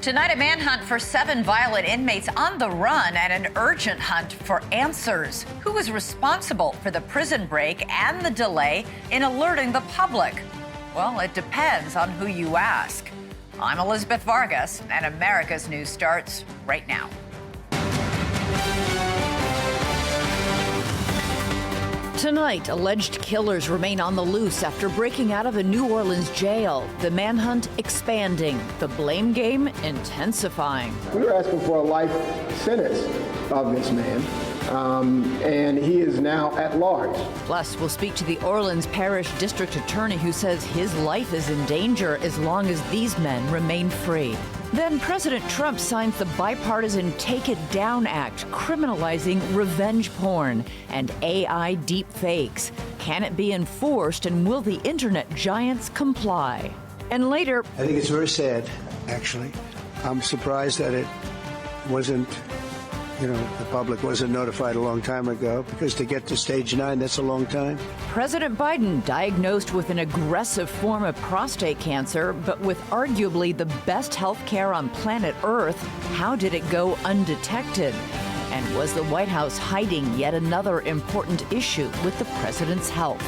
Tonight, a manhunt for 7 violent inmates on the run and an urgent hunt for answers. Who is responsible for the prison break and the delay in alerting the public? Well, it depends on who you ask. I'm Elizabeth Vargas, and America's News starts right now. Tonight, alleged killers remain on the loose after breaking out of a New Orleans jail. The manhunt expanding, the blame game intensifying. We were asking for a life sentence of this man, and he is now at large. Plus, we'll speak to the Orleans Parish District Attorney who says his life is in danger as long as these men remain free. Then President Trump signs the bipartisan Take It Down Act, criminalizing revenge porn and AI deepfakes. Can it be enforced, and will the internet giants comply? And later, I think it's very sad, actually. I'm surprised that it wasn't, the public wasn't notified a long time ago, because to get to stage 9, that's a long time. President Biden diagnosed with an aggressive form of prostate cancer, but with arguably the best health care on planet Earth. How did it go undetected? And was the White House hiding yet another important issue with the president's health?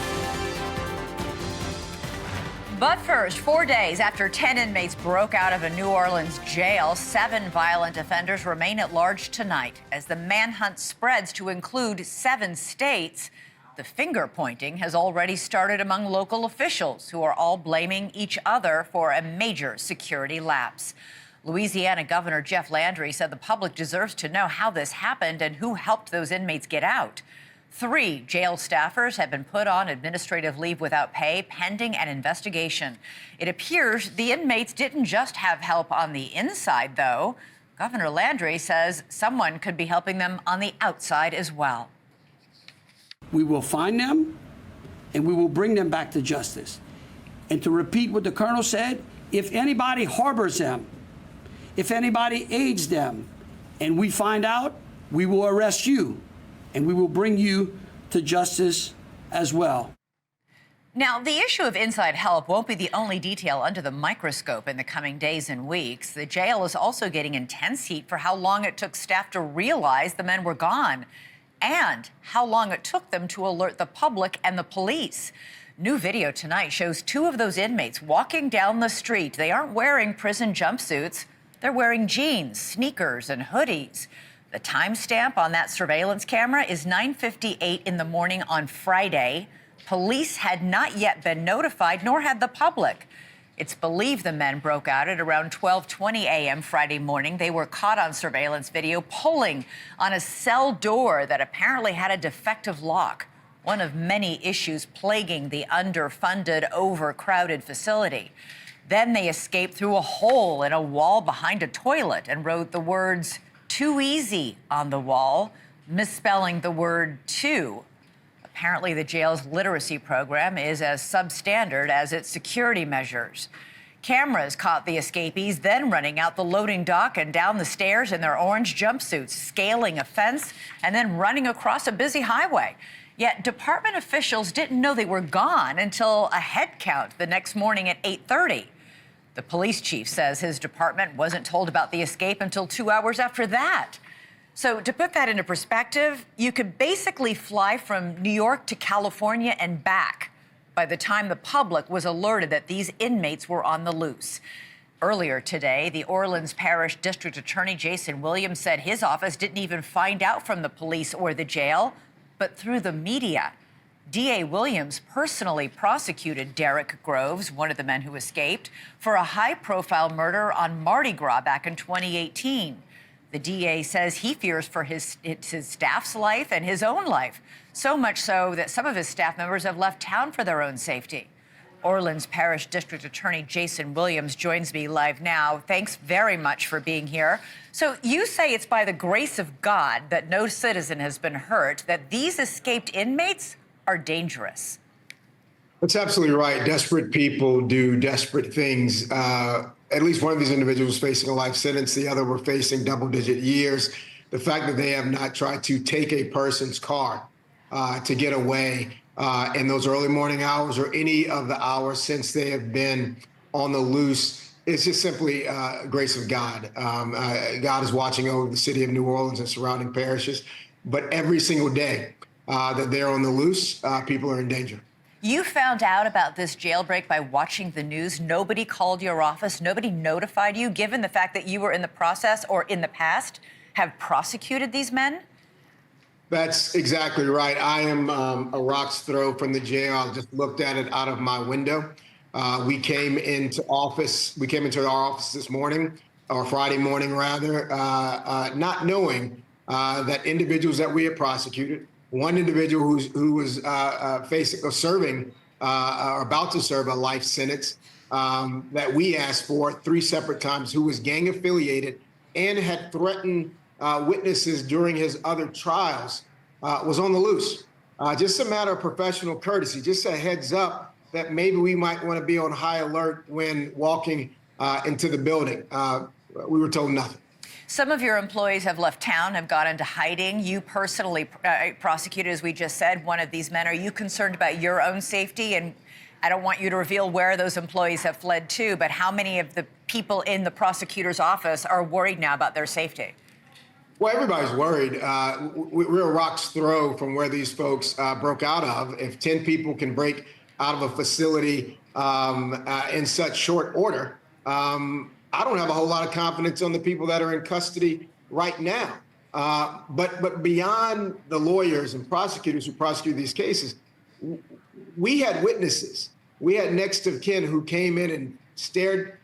But first, 4 days after 10 inmates broke out of a New Orleans jail, 7 violent offenders remain at large tonight. As the manhunt spreads to include 7 states, the finger-pointing has already started among local officials, who are all blaming each other for a major security lapse. Louisiana Governor Jeff Landry said the public deserves to know how this happened and who helped those inmates get out. 3 jail staffers have been put on administrative leave without pay, pending an investigation. It appears the inmates didn't just have help on the inside, though. Governor Landry says someone could be helping them on the outside as well. We will find them, and we will bring them back to justice. And to repeat what the colonel said, if anybody harbors them, if anybody aids them, and we find out, we will arrest you. And we will bring you to justice as well. Now, the issue of inside help won't be the only detail under the microscope in the coming days and weeks. The jail is also getting intense heat for how long it took staff to realize the men were gone and how long it took them to alert the public and the police. New video tonight shows 2 of those inmates walking down the street. They aren't wearing prison jumpsuits. They're wearing jeans, sneakers, and hoodies. The timestamp on that surveillance camera is 9:58 in the morning on Friday. Police had not yet been notified, nor had the public. It's believed the men broke out at around 12:20 a.m. Friday morning. They were caught on surveillance video pulling on a cell door that apparently had a defective lock, one of many issues plaguing the underfunded, overcrowded facility. Then they escaped through a hole in a wall behind a toilet and wrote the words "too easy" on the wall, misspelling the word "too." Apparently, the jail's literacy program is as substandard as its security measures. Cameras caught the escapees then running out the loading dock and down the stairs in their orange jumpsuits, scaling a fence, and then running across a busy highway. Yet department officials didn't know they were gone until a head count the next morning at 8:30. The police chief says his department wasn't told about the escape until 2 hours after that. So to put that into perspective, you could basically fly from New York to California and back by the time the public was alerted that these inmates were on the loose. Earlier today, the Orleans Parish District Attorney Jason Williams said his office didn't even find out from the police or the jail, but through the media. D.A. Williams personally prosecuted Derek Groves, one of the men who escaped, for a high-profile murder on Mardi Gras back in 2018. The DA says he fears for his staff's life and his own life, so much so that some of his staff members have left town for their own safety. Orleans Parish District Attorney Jason Williams joins me live now. Thanks very much for being here. So you say it's by the grace of God that no citizen has been hurt, that these escaped inmates are dangerous. That's absolutely right. Desperate people do desperate things. At least one of these individuals facing a life sentence. The other were facing double-digit years. The fact that they have not tried to take a person's car to get away in those early morning hours or any of the hours since they have been on the loose It's just simply grace of God. God is watching over the city of New Orleans and surrounding parishes, but every single day that they're on the loose, people are in danger. You found out about this jailbreak by watching the news. Nobody called your office. Nobody notified you, given the fact that you were in the process or in the past have prosecuted these men? That's exactly right. I am a rock's throw from the jail. I just looked at it out of my window. We came into our office this morning, or Friday morning rather, not knowing that individuals that we had prosecuted, one individual who was facing or serving or about to serve a life sentence that we asked for 3 separate times, who was gang affiliated and had threatened witnesses during his other trials, was on the loose. Just a matter of professional courtesy, just a heads up that maybe we might want to be on high alert when walking into the building. We were told nothing. Some of your employees have left town, have gone into hiding. You personally prosecuted, as we just said, one of these men. Are you concerned about your own safety? And I don't want you to reveal where those employees have fled to, but how many of the people in the prosecutor's office are worried now about their safety? Well, everybody's worried. We're a rock's throw from where these folks broke out of. If 10 people can break out of a facility in such short order, I don't have a whole lot of confidence on the people that are in custody right now. But beyond the lawyers and prosecutors who prosecute these cases, we had witnesses. We had next of kin who came in and stared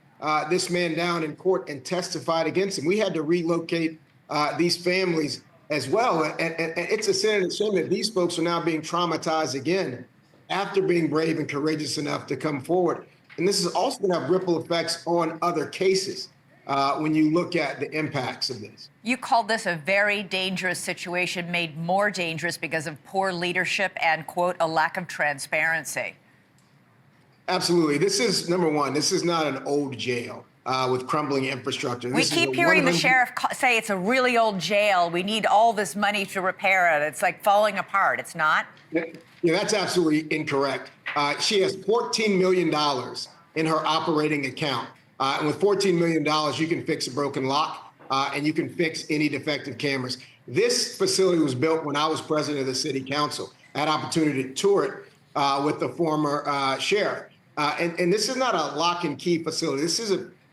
this man down in court and testified against him. We had to relocate these families as well. And it's a sin and a shame that these folks are now being traumatized again after being brave and courageous enough to come forward. And this is also going to have ripple effects on other cases when you look at the impacts of this. You called this a very dangerous situation, made more dangerous because of poor leadership and, quote, a lack of transparency. Absolutely. This is, number one, this is not an old jail with crumbling infrastructure. We keep hearing the sheriff say it's a really old jail. We need all this money to repair it. It's like falling apart. It's not? Yeah, that's absolutely incorrect. She has $14 million in her operating account. And with $14 million, you can fix a broken lock and you can fix any defective cameras. This facility was built when I was president of the city council. I had opportunity to tour it with the former sheriff. And this is not a lock and key facility.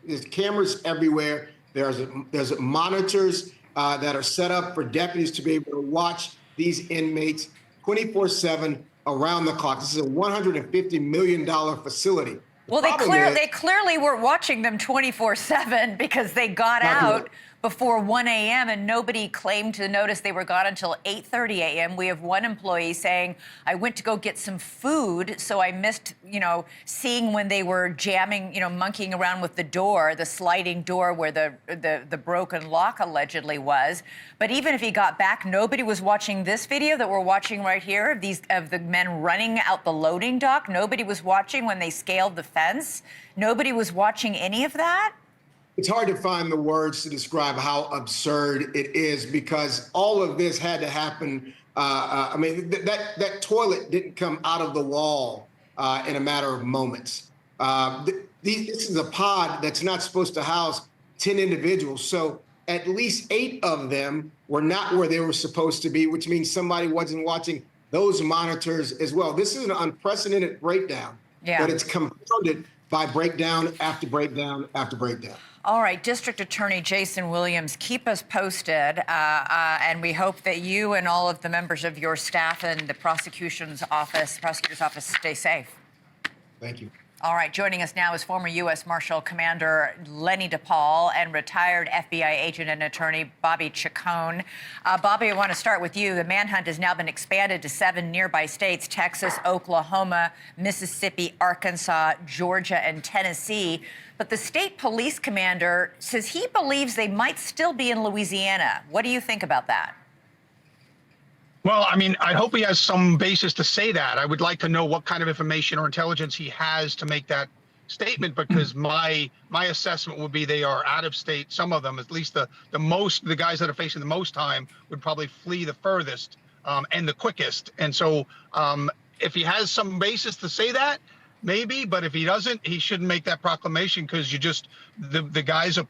There's cameras everywhere. There's monitors that are set up for deputies to be able to watch these inmates 24/7 around the clock. This is a $150 million facility. Well, they clearly were watching them 24/7 because they got out before 1 a.m. and nobody claimed to notice they were gone until 8:30 a.m. We have one employee saying, I went to go get some food, so I missed, seeing when they were jamming, monkeying around with the door, the sliding door where the broken lock allegedly was. But even if he got back, nobody was watching this video that we're watching right here of the men running out the loading dock. Nobody was watching when they scaled the fence. Nobody was watching any of that. It's hard to find the words to describe how absurd it is because all of this had to happen. That toilet didn't come out of the wall in a matter of moments. This is a pod that's not supposed to house 10 individuals. So at least 8 of them were not where they were supposed to be, which means somebody wasn't watching those monitors as well. This is an unprecedented breakdown, but it's compounded by breakdown after breakdown after breakdown. All right, District Attorney Jason Williams, keep us posted, and we hope that you and all of the members of your staff and the prosecutor's office stay safe. Thank you. All right, joining us now is former U.S. Marshal Commander Lenny DePaul and retired FBI agent and attorney Bobby Chacon. Bobby, I want to start with you. The manhunt has now been expanded to 7 nearby states: Texas, Oklahoma, Mississippi, Arkansas, Georgia, and Tennessee. But the state police commander says he believes they might still be in Louisiana. What do you think about that? Well, I hope he has some basis to say that. I would like to know what kind of information or intelligence he has to make that statement, because my assessment would be they are out of state. Some of them, at least the guys that are facing the most time, would probably flee the furthest and the quickest. And so if he has some basis to say that, maybe, but if he doesn't, he shouldn't make that proclamation, because the guys are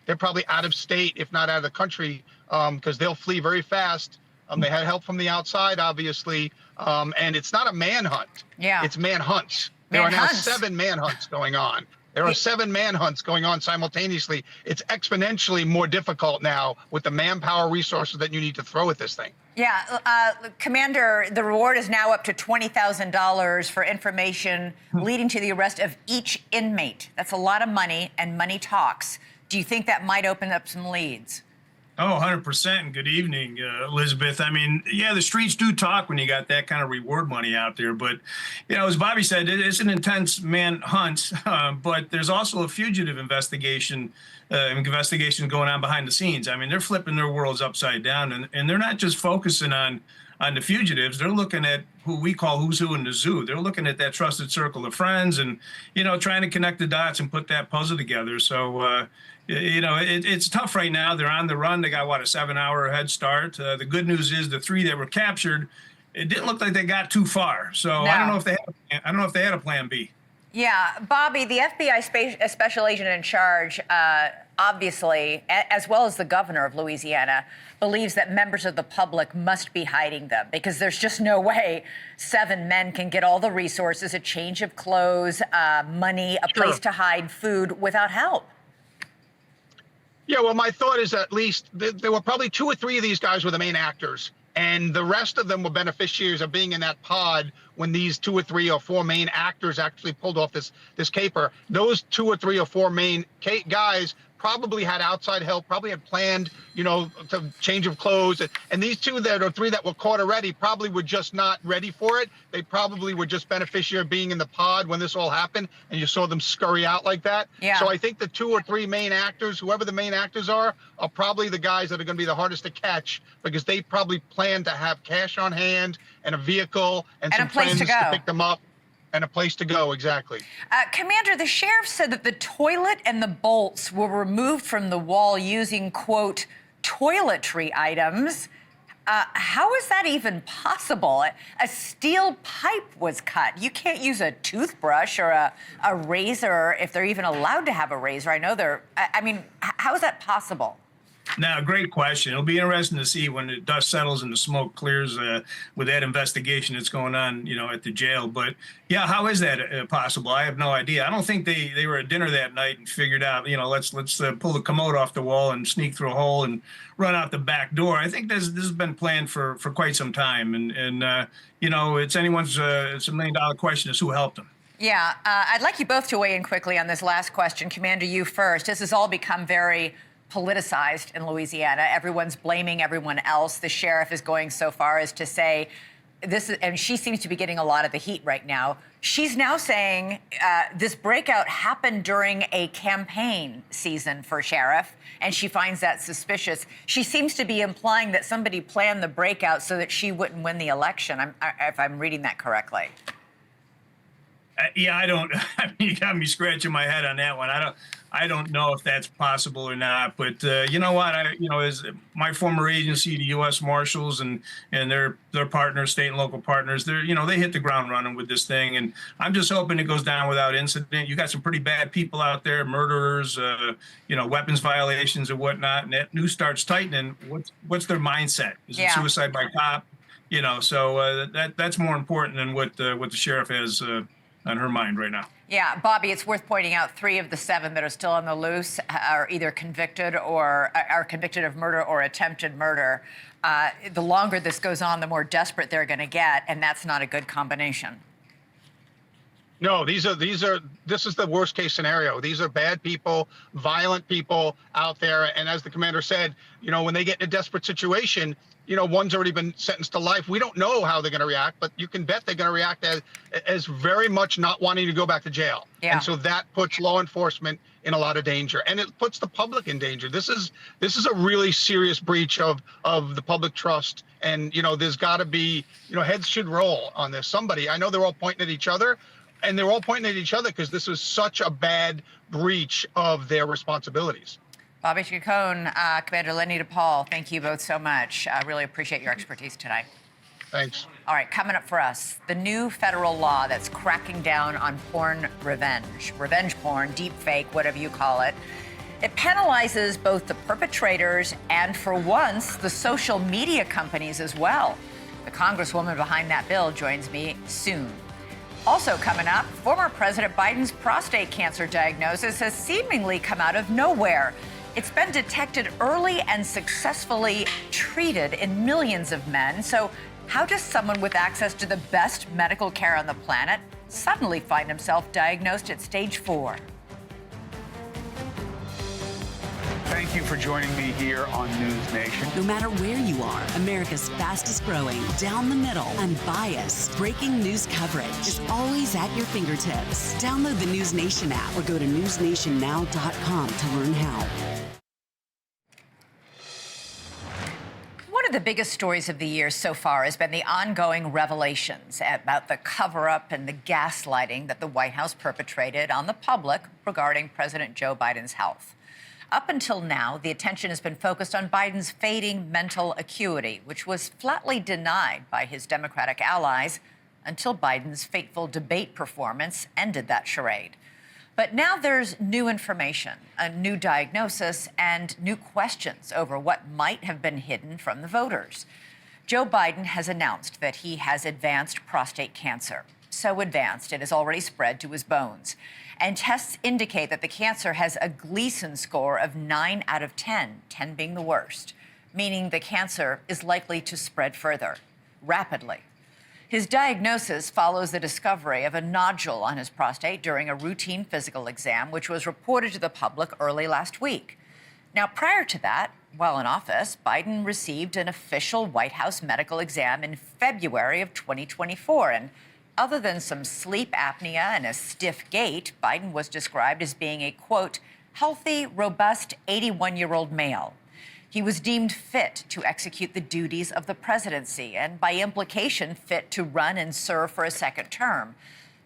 they're probably out of state, if not out of the country, because they'll flee very fast. They had help from the outside, obviously, and it's not a manhunt. Yeah. It's manhunts. There are now 7 manhunts going on. There are 7 manhunts going on simultaneously. It's exponentially more difficult now with the manpower resources that you need to throw at this thing. Yeah, Commander, the reward is now up to $20,000 for information leading to the arrest of each inmate. That's a lot of money, and money talks. Do you think that might open up some leads? Oh, 100%. And good evening, Elizabeth. I mean, yeah, the streets do talk when you got that kind of reward money out there. But, as Bobby said, it's an intense manhunt, but there's also a fugitive investigation going on behind the scenes. I mean, they're flipping their worlds upside down, and they're not just focusing on the fugitives. They're looking at who we call who's who in the zoo. They're looking at that trusted circle of friends and, trying to connect the dots and put that puzzle together. So, it's tough right now. They're on the run. They got, a 7-hour head start. The good news is the 3 that were captured, it didn't look like they got too far. So no. I don't know if they had a plan B. Yeah, Bobby, the FBI special agent in charge, obviously, as well as the governor of Louisiana, believes that members of the public must be hiding them, because there's just no way 7 men can get all the resources, a change of clothes, money, a place to hide, food, without help. Yeah, well, my thought is at least there were probably 2 or 3 of these guys were the main actors, and the rest of them were beneficiaries of being in that pod when these 2 or 3 or 4 main actors actually pulled off this caper. Those 2 or 3 or 4 main guys probably had outside help, probably had planned, to change of clothes. And these 2 or 3 that were caught already probably were just not ready for it. They probably were just beneficiary of being in the pod when this all happened, and you saw them scurry out like that. Yeah. So I think the 2 or 3 main actors, whoever the main actors are probably the guys that are going to be the hardest to catch, because they probably plan to have cash on hand and a vehicle and some friends to pick them up. And a place to go, exactly. Commander, the sheriff said that the toilet and the bolts were removed from the wall using, quote, toiletry items. How is that even possible? A steel pipe was cut. You can't use a toothbrush or a razor if they're even allowed to have a razor. I know how is that possible? Now, great question. It'll be interesting to see when the dust settles and the smoke clears with that investigation that's going on, at the jail. But yeah, how is that possible? I have no idea. I don't think they were at dinner that night and figured out, let's pull the commode off the wall and sneak through a hole and run out the back door. I think this has been planned for quite some time, and it's anyone's. It's $1 million question is who helped them. Yeah, I'd like you both to weigh in quickly on this last question. Commander, you first. This has all become very politicized in Louisiana. Everyone's blaming everyone else. The sheriff is going so far as to say and she seems to be getting a lot of the heat right now. She's now saying this breakout happened during a campaign season for sheriff, and she finds that suspicious. She seems to be implying that somebody planned the breakout so that she wouldn't win the election, if I'm reading that correctly. Yeah, I don't. You got me scratching my head on that one. I don't know if that's possible or not. But you know what? As my former agency, the U.S. Marshals and their partners, state and local partners, they hit the ground running with this thing. And I'm just hoping it goes down without incident. You got some pretty bad people out there, murderers, weapons violations and whatnot. And that news starts tightening. What's their mindset? Is it suicide by cop? So that's more important than what the sheriff has on her mind right now. Yeah, Bobby, it's worth pointing out 3 of the 7 that are still on the loose are either convicted or are convicted of murder or attempted murder. The longer this goes on, the more desperate they're going to get, and that's not a good combination. No, this is the worst case scenario. These are bad people, violent people out there. And as the commander said, when they get in a desperate situation, one's already been sentenced to life. We don't know how they're going to react, but you can bet they're going to react as very much not wanting to go back to jail. Yeah. And so that puts law enforcement in a lot of danger, and it puts the public in danger. This is a really serious breach of the public trust. And, there's got to be, heads should roll on this. I know they're all pointing at each other, and they're all pointing at each other because this was such a bad breach of their responsibilities. Bobby Chacon, Commander Lenny DePaul, thank you both so much. I really appreciate your expertise today. Thanks. All right, coming up for us, the new federal law that's cracking down on porn revenge porn, deepfake, whatever you call it. It penalizes both the perpetrators and, for once, the social media companies as well. The congresswoman behind that bill joins me soon. Also coming up, former President Biden's prostate cancer diagnosis has seemingly come out of nowhere. It's been detected early and successfully treated in millions of men. So how does someone with access to the best medical care on the planet suddenly find himself diagnosed at stage 4? Thank you for joining me here on NewsNation. No matter where you are, America's fastest growing, down the middle, unbiased, breaking news coverage is always at your fingertips. Download the NewsNation app or go to newsnationnow.com to learn how. One of the biggest stories of the year so far has been the ongoing revelations about the cover-up and the gaslighting that the White House perpetrated on the public regarding President Joe Biden's health. Up until now, the attention has been focused on Biden's fading mental acuity, which was flatly denied by his Democratic allies until Biden's fateful debate performance ended that charade. But now there's new information, a new diagnosis, and new questions over what might have been hidden from the voters. Joe Biden has announced that he has advanced prostate cancer. So advanced, it has already spread to his bones. And tests indicate that the cancer has a Gleason score of 9 out of 10, 10 being the worst, meaning the cancer is likely to spread further, rapidly. His diagnosis follows the discovery of a nodule on his prostate during a routine physical exam, which was reported to the public early last week. Now, prior to that, while in office, Biden received an official White House medical exam in February of 2024, and other than some sleep apnea and a stiff gait, Biden was described as being a, quote, healthy, robust 81-year-old male. He was deemed fit to execute the duties of the presidency and, by implication, fit to run and serve for a second term.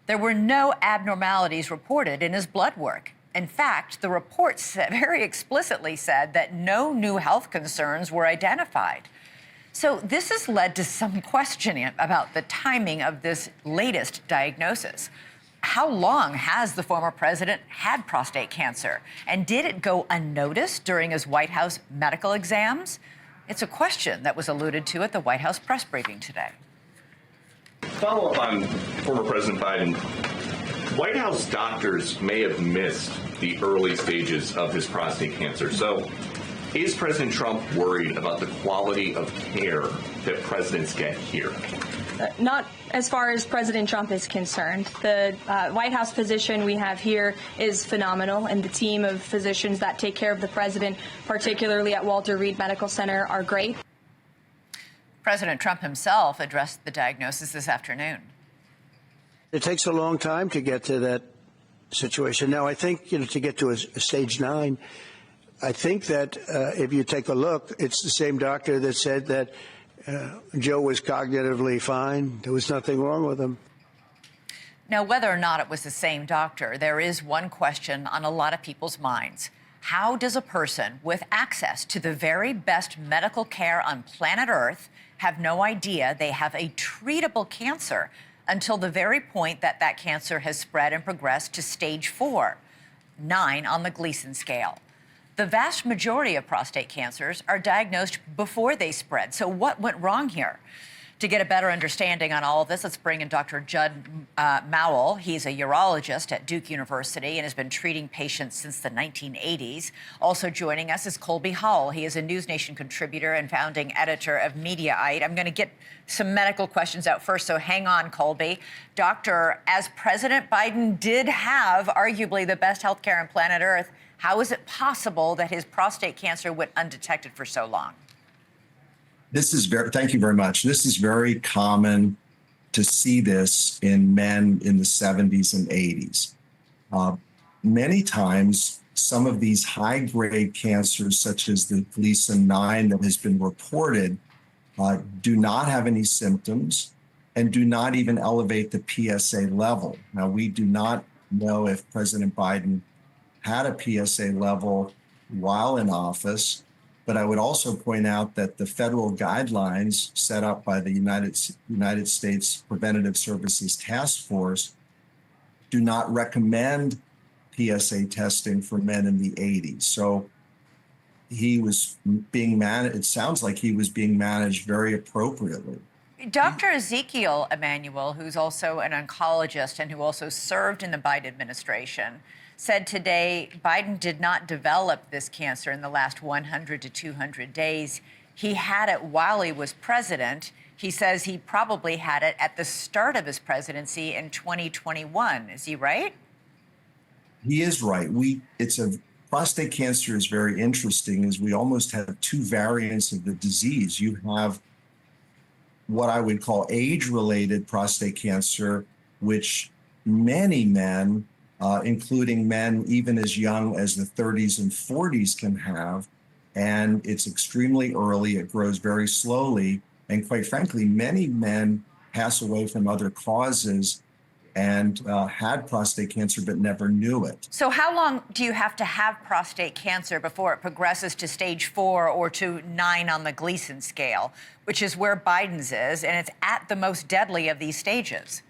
There were no abnormalities reported in his blood work. In fact, the reports very explicitly said that no new health concerns were identified. So this has led to some questioning about the timing of this latest diagnosis. How long has the former president had prostate cancer? And did it go unnoticed during his White House medical exams? It's a question that was alluded to at the White House press briefing today. Follow up on former President Biden. White House doctors may have missed the early stages of his prostate cancer. So is President Trump worried about the quality of care that presidents get here? Not as far as President Trump is concerned. The White House physician we have here is phenomenal, and the team of physicians that take care of the president, particularly at Walter Reed Medical Center, are great. President Trump himself addressed the diagnosis this afternoon. It takes a long time to get to that situation. Now, I think, to get to a stage 9, I think that if you take a look, it's the same doctor that said that Joe was cognitively fine. There was nothing wrong with him. Now, whether or not it was the same doctor, there is one question on a lot of people's minds. How does a person with access to the very best medical care on planet Earth have no idea they have a treatable cancer until the very point that that cancer has spread and progressed to stage 4, 9 on the Gleason scale? The vast majority of prostate cancers are diagnosed before they spread. So what went wrong here? To get a better understanding on all of this, let's bring in Dr. Judd Mowell. He's a urologist at Duke University and has been treating patients since the 1980s. Also joining us is Colby Hull. He is a NewsNation contributor and founding editor of Mediaite. I'm going to get some medical questions out first, so hang on, Colby. Doctor, as President Biden did have arguably the best health care on planet Earth, how is it possible that his prostate cancer went undetected for so long? Thank you very much. This is very common to see this in men in the 70s and 80s. Many times, some of these high-grade cancers, such as the Gleason 9 that has been reported, do not have any symptoms and do not even elevate the PSA level. Now, we do not know if President Biden had a PSA level while in office, But I would also point out that the federal guidelines set up by the United States Preventative Services Task Force do not recommend PSA testing for men in the 80s. So he was being managed, it sounds like he was being managed very appropriately. Dr. Ezekiel Emanuel, who's also an oncologist and who also served in the Biden administration, said today Biden did not develop this cancer in the last 100 to 200 days. He had it while he was president. He says he probably had it at the start of his presidency in 2021. Is he right? He is right. Prostate cancer is very interesting, as we almost have two variants of the disease. You have what I would call age-related prostate cancer, which many men, including men even as young as the 30s and 40s, can have. And it's extremely early. It grows very slowly. And quite frankly, many men pass away from other causes and had prostate cancer but never knew it. So how long do you have to have prostate cancer before it progresses to stage 4 or to 9 on the Gleason scale, which is where Biden's is, and it's at the most deadly of these stages?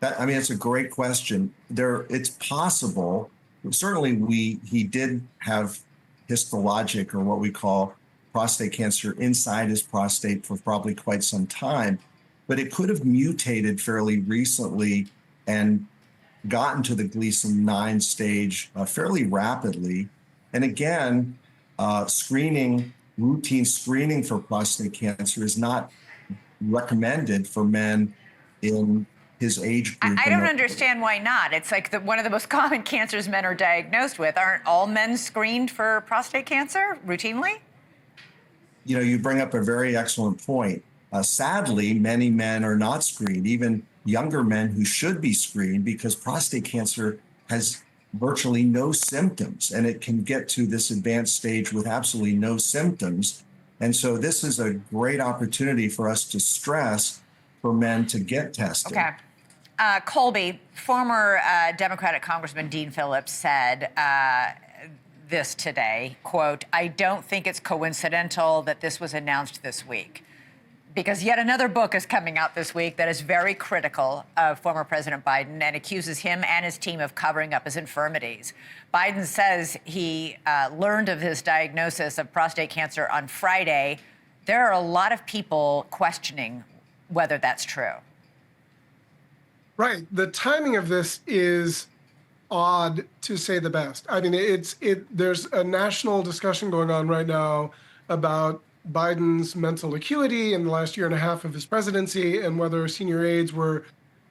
It's a great question. It's possible. Certainly, he did have histologic, or what we call prostate cancer, inside his prostate for probably quite some time, but it could have mutated fairly recently and gotten to the Gleason 9 stage fairly rapidly. And again, routine screening for prostate cancer is not recommended for men in his age group. I don't understand why not. It's like one of the most common cancers men are diagnosed with. Aren't all men screened for prostate cancer routinely? You bring up a very excellent point. Sadly, many men are not screened, even younger men who should be screened, because prostate cancer has virtually no symptoms, and it can get to this advanced stage with absolutely no symptoms. And so this is a great opportunity for us to stress for men to get tested. Okay. Colby, former Democratic Congressman Dean Phillips said this today, quote, "I don't think it's coincidental that this was announced this week." Because yet another book is coming out this week that is very critical of former President Biden and accuses him and his team of covering up his infirmities. Biden says he learned of his diagnosis of prostate cancer on Friday. There are a lot of people questioning whether that's true. Right. The timing of this is odd, to say the best. There's a national discussion going on right now about Biden's mental acuity in the last year and a half of his presidency, and whether senior aides were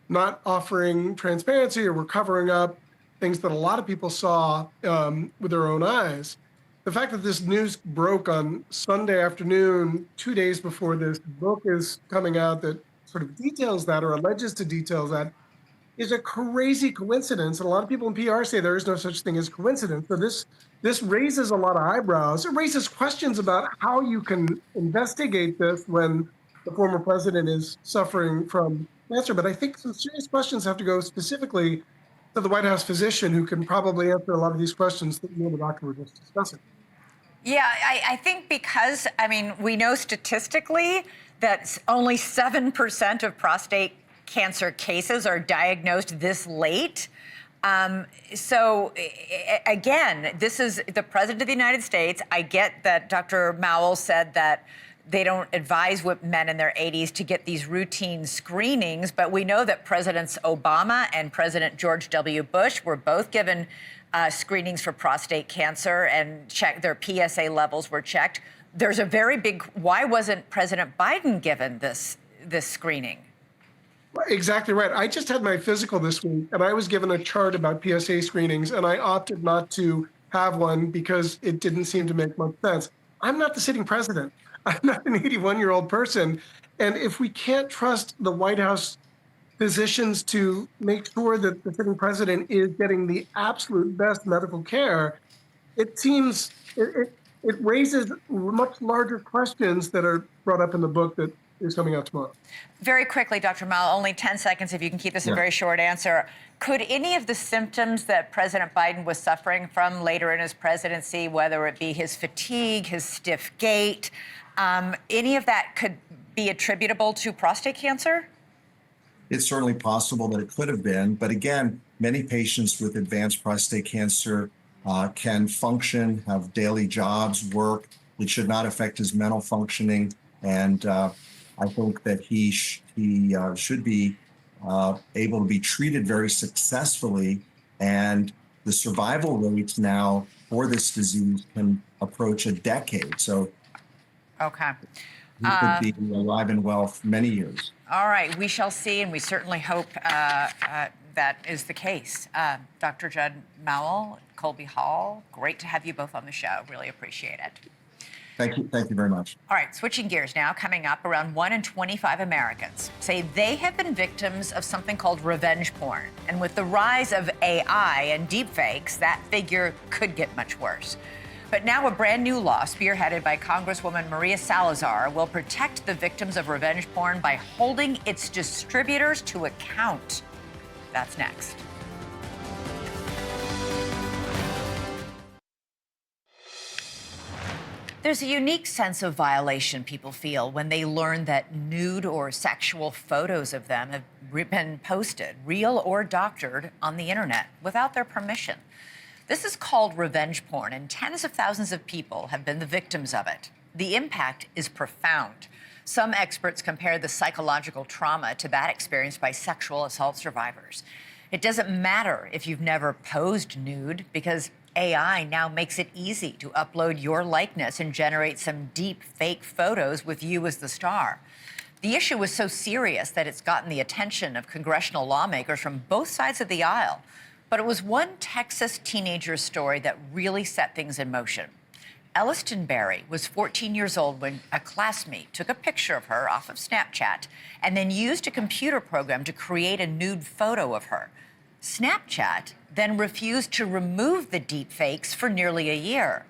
not offering transparency or were covering up things that a lot of people saw with their own eyes. The fact that this news broke on Sunday afternoon, 2 days before this book is coming out that sort of details that, or alleges to detail that, is a crazy coincidence. And a lot of people in PR say there is no such thing as coincidence. So this raises a lot of eyebrows. It raises questions about how you can investigate this when the former president is suffering from cancer. But I think some serious questions have to go specifically to the White House physician, who can probably answer a lot of these questions that you and the doctor were just discussing. Yeah, I think because, we know statistically that only 7% of prostate cancer cases are diagnosed this late. So again, this is the President of the United States. I get that Dr. Mowell said that they don't advise men in their 80s to get these routine screenings, but we know that Presidents Obama and President George W. Bush were both given screenings for prostate cancer, and their PSA levels were checked. There's a very big, why wasn't President Biden given this screening? Exactly right. I just had my physical this week, and I was given a chart about PSA screenings, and I opted not to have one because it didn't seem to make much sense. I'm not the sitting president. I'm not an 81-year-old person. And if we can't trust the White House physicians to make sure that the sitting president is getting the absolute best medical care, it seems it raises much larger questions that are brought up in the book that is coming out tomorrow. Very quickly, Dr. Mal, only 10 seconds if you can keep this a very short answer. Could any of the symptoms that President Biden was suffering from later in his presidency, whether it be his fatigue, his stiff gait, any of that could be attributable to prostate cancer? It's certainly possible that it could have been. But again, many patients with advanced prostate cancer can function, have daily jobs, work. It should not affect his mental functioning. And I think that he should be able to be treated very successfully. And the survival rates now for this disease can approach a decade. So okay. He could be alive and well for many years. All right, we shall see, and we certainly hope that is the case. Dr. Judd Mowell, Colby Hall, great to have you both on the show. Really appreciate it. Thank you very much. All right, switching gears now, coming up, around 1 in 25 Americans say they have been victims of something called revenge porn. And with the rise of AI and deepfakes, that figure could get much worse. But now a brand new law spearheaded by Congresswoman Maria Salazar will protect the victims of revenge porn by holding its distributors to account. That's next. There's a unique sense of violation people feel when they learn that nude or sexual photos of them have been posted, real or doctored, on the internet without their permission. This is called revenge porn, and tens of thousands of people have been the victims of it. The impact is profound. Some experts compare the psychological trauma to that experienced by sexual assault survivors. It doesn't matter if you've never posed nude, because AI now makes it easy to upload your likeness and generate some deep fake photos with you as the star. The issue was so serious that it's gotten the attention of congressional lawmakers from both sides of the aisle. But it was one Texas teenager's story that really set things in motion. Elliston Berry was 14 years old when a classmate took a picture of her off of Snapchat and then used a computer program to create a nude photo of her. Snapchat then refused to remove the deepfakes for nearly a year.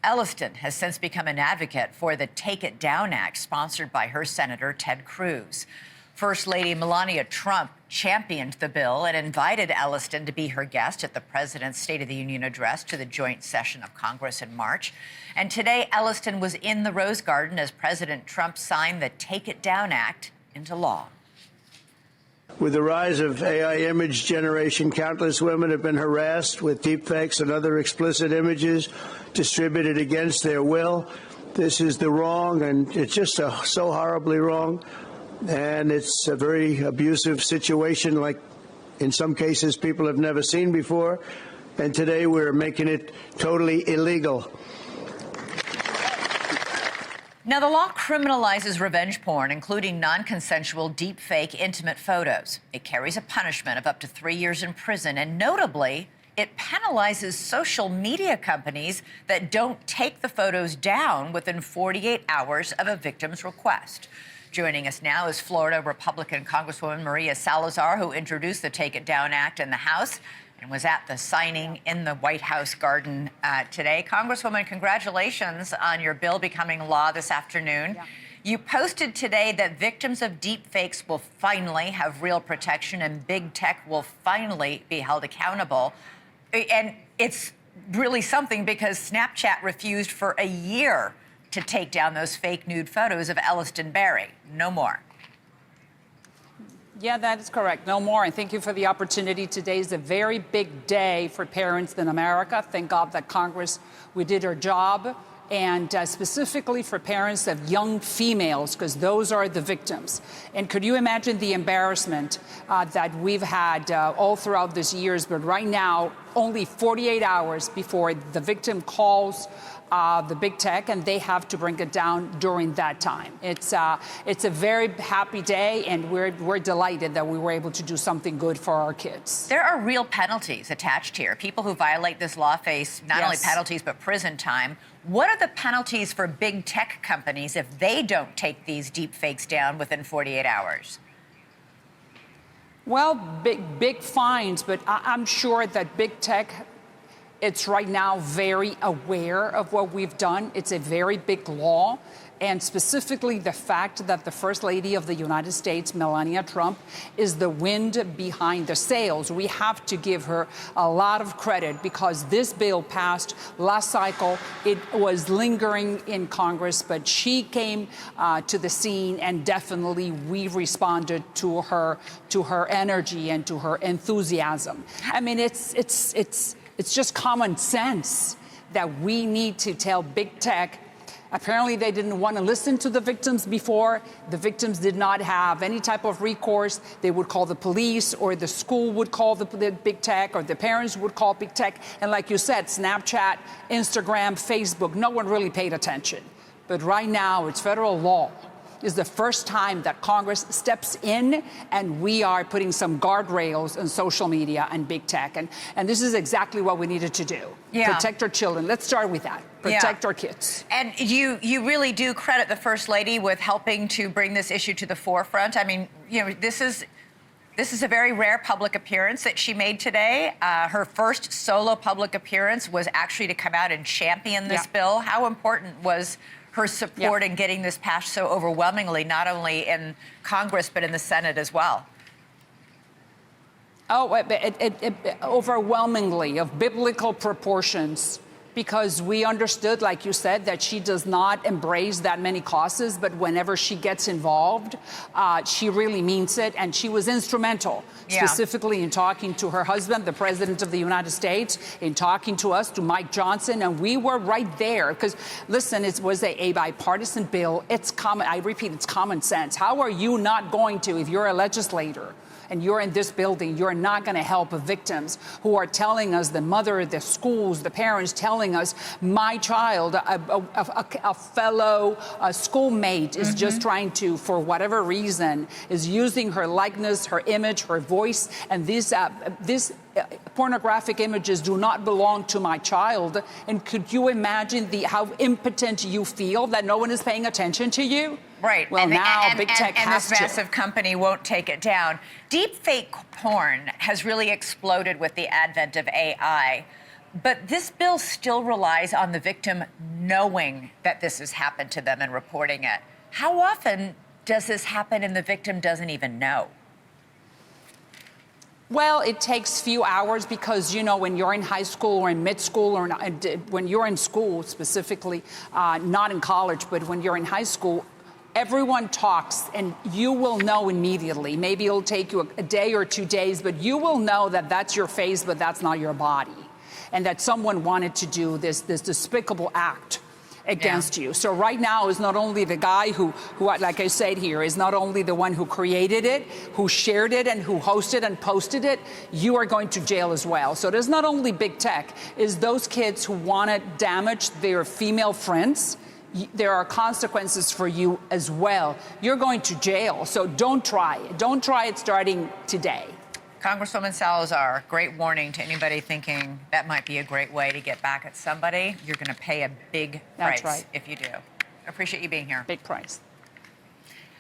Elliston has since become an advocate for the Take It Down Act, sponsored by her Senator Ted Cruz. First Lady Melania Trump championed the bill and invited Elliston to be her guest at the president's State of the Union address to the joint session of Congress in March. And today, Elliston was in the Rose Garden as President Trump signed the Take It Down Act into law. With the rise of AI image generation, countless women have been harassed with deepfakes and other explicit images distributed against their will. This is the wrong, and it's just so horribly wrong. And it's a very abusive situation, like in some cases people have never seen before. And today we're making it totally illegal. Now, the law criminalizes revenge porn, including non-consensual, deepfake, intimate photos. It carries a punishment of up to 3 years in prison, and notably, it penalizes social media companies that don't take the photos down within 48 hours of a victim's request. Joining us now is Florida Republican Congresswoman Maria Salazar, who introduced the Take It Down Act in the House and was at the signing in the White House garden today. Congresswoman, congratulations on your bill becoming law this afternoon. Yeah. You posted today that victims of deepfakes will finally have real protection and big tech will finally be held accountable. And it's really something because Snapchat refused for a year to take down those fake nude photos of Elliston Berry. No more. Yeah, that is correct. No more. And thank you for the opportunity. Today is a very big day for parents in America. Thank God that Congress, we did our job. And specifically for parents of young females, because those are the victims. And could you imagine the embarrassment that we've had all throughout these years? But right now, only 48 hours before the victim calls the big tech, and they have to bring it down during that time. It's a very happy day, and we're delighted that we were able to do something good for our kids. There are real penalties attached here. People who violate this law face not only penalties, but prison time. What are the penalties for big tech companies if they don't take these deep fakes down within 48 hours? Well, big fines, but I'm sure that big tech It's right now very aware of what we've done. It's a very big law. And specifically the fact that the First Lady of the United States, Melania Trump, is the wind behind the sails. We have to give her a lot of credit because this bill passed last cycle. It was lingering in Congress, but she came to the scene, and definitely we responded to her energy and to her enthusiasm. I mean, it's just common sense that we need to tell big tech. Apparently, they didn't want to listen to the victims before. The victims did not have any type of recourse. They would call the police, or the school would call the big tech, or the parents would call big tech. And like you said, Snapchat, Instagram, Facebook, no one really paid attention. But right now, it's federal law. Is the first time that Congress steps in, and we are putting some guardrails on social media and big tech. And this is exactly what we needed to do. Yeah. Protect our children. Let's start with that. Protect our kids. And you really do credit the First Lady with helping to bring this issue to the forefront. I mean, you know, this is a very rare public appearance that she made today. Her first solo public appearance was actually to come out and champion this bill. How important was her support in getting this passed so overwhelmingly, not only in Congress, but in the Senate as well? Oh, overwhelmingly of biblical proportions, because we understood, like you said, that she does not embrace that many causes, but whenever she gets involved, she really means it. And she was instrumental, specifically in talking to her husband, the President of the United States, in talking to us, to Mike Johnson, and we were right there. Because, listen, it was a bipartisan bill. It's common, I repeat, it's common sense. How are you not going to, if you're a legislator, and you're in this building, you're not going to help victims who are telling us, the mother, the schools, the parents telling us, my child, a fellow schoolmate is just trying to, for whatever reason, is using her likeness, her image, her voice, and these pornographic images do not belong to my child. And could you imagine how impotent you feel that no one is paying attention to you? Right. Well, now big tech has this massive company won't take it down. Deepfake porn has really exploded with the advent of AI. But this bill still relies on the victim knowing that this has happened to them and reporting it. How often does this happen and the victim doesn't even know? Well, it takes few hours because, you know, when you're in high school or in mid-school, or when you're in school specifically, not in college, but when you're in high school, everyone talks, and you will know immediately. Maybe it'll take you a day or 2 days, but you will know that that's your face, but that's not your body, and that someone wanted to do this despicable act against you. So right now is not only the guy who, like I said here, is not only the one who created it, who shared it, and who hosted and posted it, you are going to jail as well. So there's not only big tech, is those kids who want to damage their female friends. There are consequences for you as well. You're going to jail, so don't try it. Don't try it starting today. Congresswoman Salazar, great warning to anybody thinking that might be a great way to get back at somebody. You're going to pay a big price if you do. I appreciate you being here. Big price.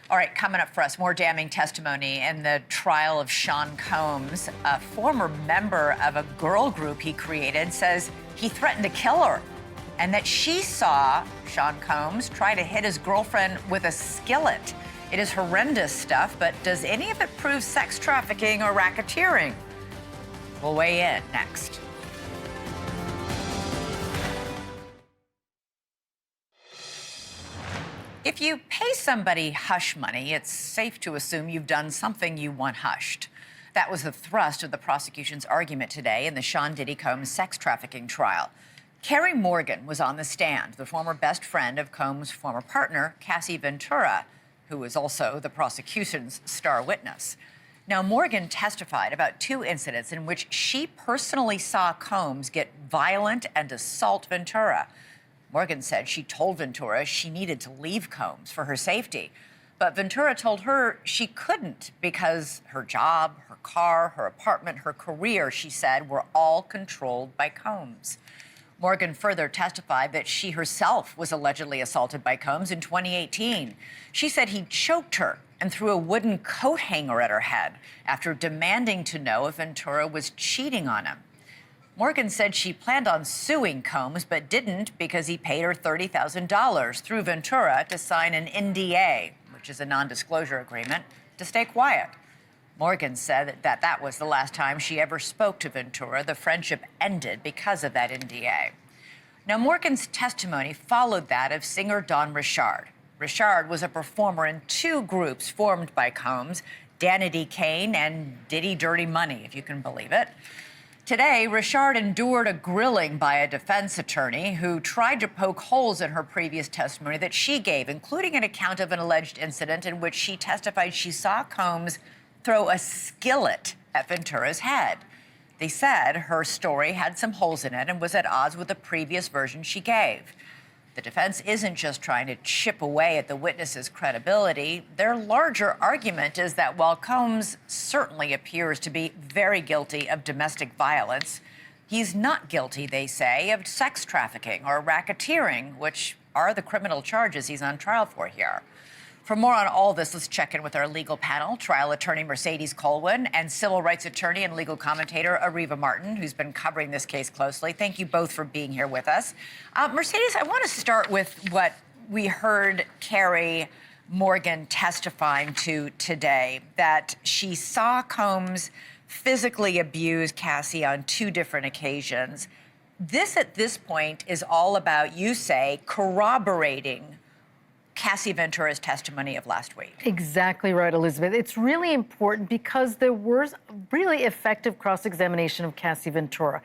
All right, coming up for us, more damning testimony in the trial of Sean Combs. A former member of a girl group he created says he threatened to kill her, and that she saw Sean Combs try to hit his girlfriend with a skillet. It is horrendous stuff, but does any of it prove sex trafficking or racketeering? We'll weigh in next. If you pay somebody hush money, it's safe to assume you've done something you want hushed. That was the thrust of the prosecution's argument today in the Sean Diddy Combs sex trafficking trial. Carrie Morgan was on the stand, the former best friend of Combs' former partner, Cassie Ventura, who was also the prosecution's star witness. Now, Morgan testified about 2 incidents in which she personally saw Combs get violent and assault Ventura. Morgan said she told Ventura she needed to leave Combs for her safety, but Ventura told her she couldn't because her job, her car, her apartment, her career, she said, were all controlled by Combs. Morgan further testified that she herself was allegedly assaulted by Combs in 2018. She said he choked her and threw a wooden coat hanger at her head after demanding to know if Ventura was cheating on him. Morgan said she planned on suing Combs, but didn't because he paid her $30,000 through Ventura to sign an NDA, which is a non-disclosure agreement, to stay quiet. Morgan said that was the last time she ever spoke to Ventura. The friendship ended because of that NDA. Now, Morgan's testimony followed that of singer Dawn Richard. Richard was a performer in two groups formed by Combs, Danity Kane and Diddy Dirty Money, if you can believe it. Today, Richard endured a grilling by a defense attorney who tried to poke holes in her previous testimony that she gave, including an account of an alleged incident in which she testified she saw Combs throw a skillet at Ventura's head. They said her story had some holes in it and was at odds with the previous version she gave. The defense isn't just trying to chip away at the witness's credibility. Their larger argument is that while Combs certainly appears to be very guilty of domestic violence, he's not guilty, they say, of sex trafficking or racketeering, which are the criminal charges he's on trial for here. For more on all this, let's check in with our legal panel, trial attorney Mercedes Colwin and civil rights attorney and legal commentator Ariva Martin, who's been covering this case closely. Thank you both for being here with us. Mercedes, I want to start with what we heard Carrie Morgan testifying to today, that she saw Combs physically abuse Cassie on two different occasions. This, at this point, is all about, you say, corroborating Cassie Ventura's testimony of last week. Exactly right, Elizabeth. It's really important because there was really effective cross-examination of Cassie Ventura.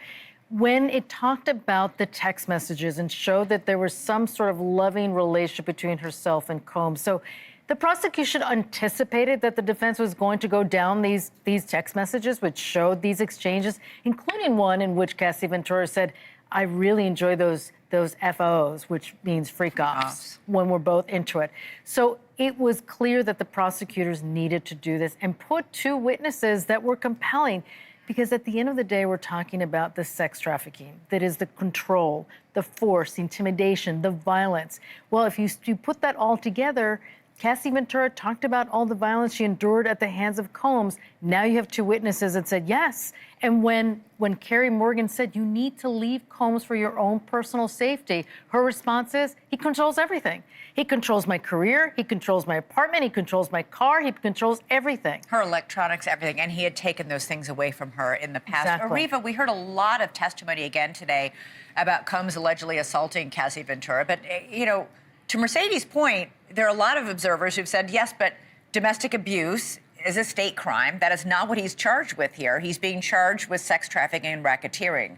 When it talked about the text messages and showed that there was some sort of loving relationship between herself and Combs. So the prosecution anticipated that the defense was going to go down these text messages, which showed these exchanges, including one in which Cassie Ventura said, I really enjoy those FOs, which means freak offs, when we're both into it. So it was clear that the prosecutors needed to do this and put two witnesses that were compelling, because at the end of the day, we're talking about the sex trafficking, that is the control, the force, the intimidation, the violence. Well, if you put that all together, Cassie Ventura talked about all the violence she endured at the hands of Combs. Now you have two witnesses that said yes. And when Carrie Morgan said, you need to leave Combs for your own personal safety, her response is, he controls everything. He controls my career, he controls my apartment, he controls my car, he controls everything. Her electronics, everything. And he had taken those things away from her in the past. Exactly. Ariva, we heard a lot of testimony again today about Combs allegedly assaulting Cassie Ventura. But, you know, to Mercedes' point, there are a lot of observers who've said, yes, but domestic abuse is a state crime. That is not what he's charged with here. He's being charged with sex trafficking and racketeering.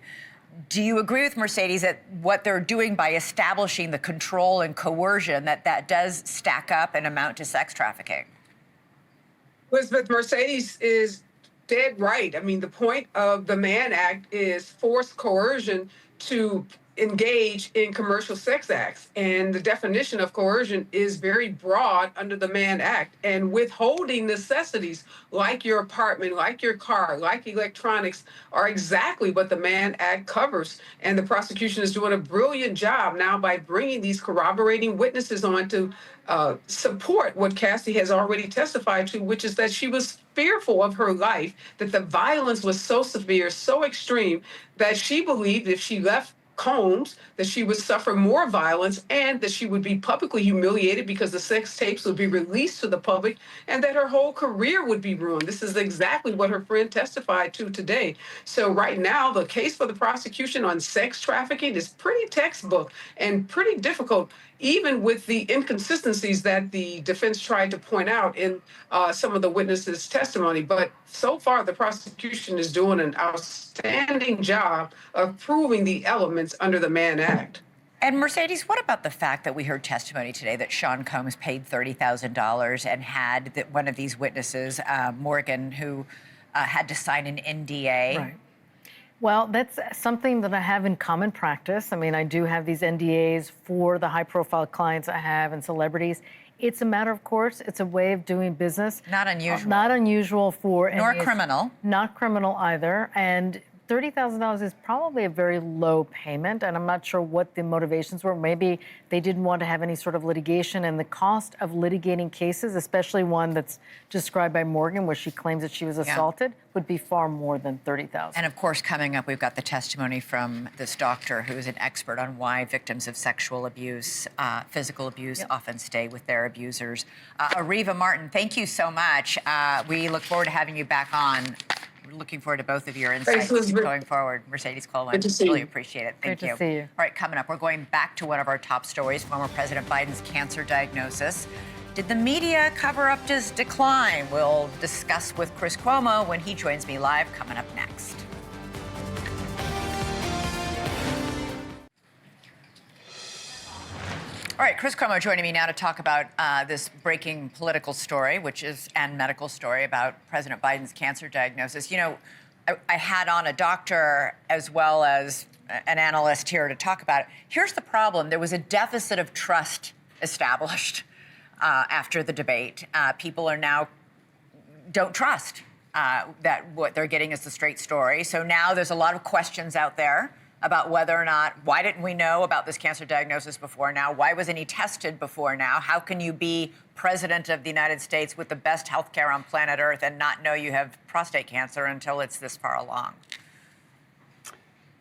Do you agree with Mercedes that what they're doing by establishing the control and coercion, that does stack up and amount to sex trafficking? Elizabeth, Mercedes is dead right. I mean, the point of the Mann Act is forced coercion to engage in commercial sex acts. And the definition of coercion is very broad under the Mann Act. And withholding necessities like your apartment, like your car, like electronics are exactly what the Mann Act covers. And the prosecution is doing a brilliant job now by bringing these corroborating witnesses on to support what Cassie has already testified to, which is that she was fearful of her life, that the violence was so severe, so extreme, that she believed if she left Combs, that she would suffer more violence and that she would be publicly humiliated because the sex tapes would be released to the public and that her whole career would be ruined. This is exactly what her friend testified to today. So right now, the case for the prosecution on sex trafficking is pretty textbook and pretty difficult, even with the inconsistencies that the defense tried to point out in some of the witnesses' testimony. But so far, the prosecution is doing an outstanding job of proving the elements under the Mann Act. And Mercedes, what about the fact that we heard testimony today that Sean Combs paid $30,000 and had one of these witnesses, Morgan, who had to sign an NDA? Right. Well, that's something that I have in common practice. I mean, I do have these NDAs for the high-profile clients I have and celebrities. It's a matter of course. It's a way of doing business. Not unusual. Not unusual for... Nor criminal. Not criminal either. And $30,000 is probably a very low payment, and I'm not sure what the motivations were. Maybe they didn't want to have any sort of litigation, and the cost of litigating cases, especially one that's described by Morgan, where she claims that she was assaulted, would be far more than $30,000. And of course, coming up, we've got the testimony from this doctor who is an expert on why victims of sexual abuse, physical abuse, often stay with their abusers. Areva Martin, thank you so much. We look forward to having you back on. We're looking forward to both of your insights going forward. Mercedes Coleman, Good to see really you. appreciate it. Great to see you. All right, coming up, we're going back to one of our top stories, former President Biden's cancer diagnosis. Did the media cover up his decline? We'll discuss with Chris Cuomo when he joins me live, coming up next. All right, Chris Cuomo joining me now to talk about this breaking political story, and medical story about President Biden's cancer diagnosis. You know, I had on a doctor as well as an analyst here to talk about it. Here's the problem. There was a deficit of trust established after the debate. People are now don't trust that what they're getting is the straight story. So now there's a lot of questions out there about whether or not, why didn't we know about this cancer diagnosis before now? Why wasn't he tested before now? How can you be president of the United States with the best health care on planet Earth and not know you have prostate cancer until it's this far along?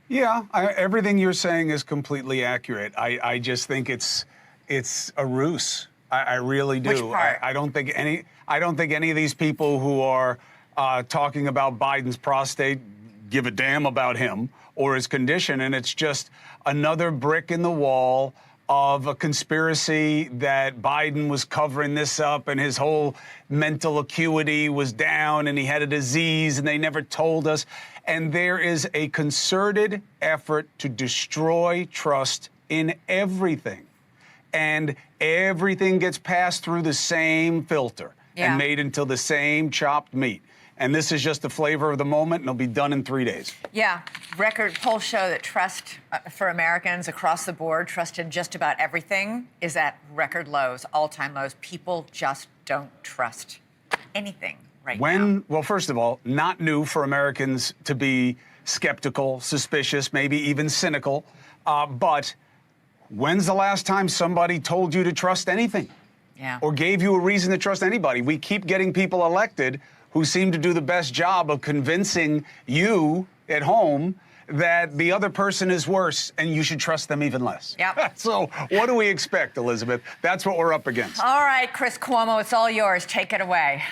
Yeah, everything you're saying is completely accurate. I just think it's a ruse. I really do. Which part? I don't think any of these people who are talking about Biden's prostate give a damn about him or his condition, and it's just another brick in the wall of a conspiracy that Biden was covering this up and his whole mental acuity was down and he had a disease and they never told us. And there is a concerted effort to destroy trust in everything. And everything gets passed through the same filter and made into the same chopped meat. And this is just the flavor of the moment, and it'll be done in 3 days. Yeah, record polls show that trust for Americans across the board, trust in just about everything, is at record lows, all-time lows. People just don't trust anything right now. Well, first of all, not new for Americans to be skeptical, suspicious, maybe even cynical. But when's the last time somebody told you to trust anything? Yeah. Or gave you a reason to trust anybody? We keep getting people elected who seem to do the best job of convincing you at home that the other person is worse and you should trust them even less. Yep. So what do we expect, Elizabeth? That's what we're up against. All right, Chris Cuomo, it's all yours. Take it away.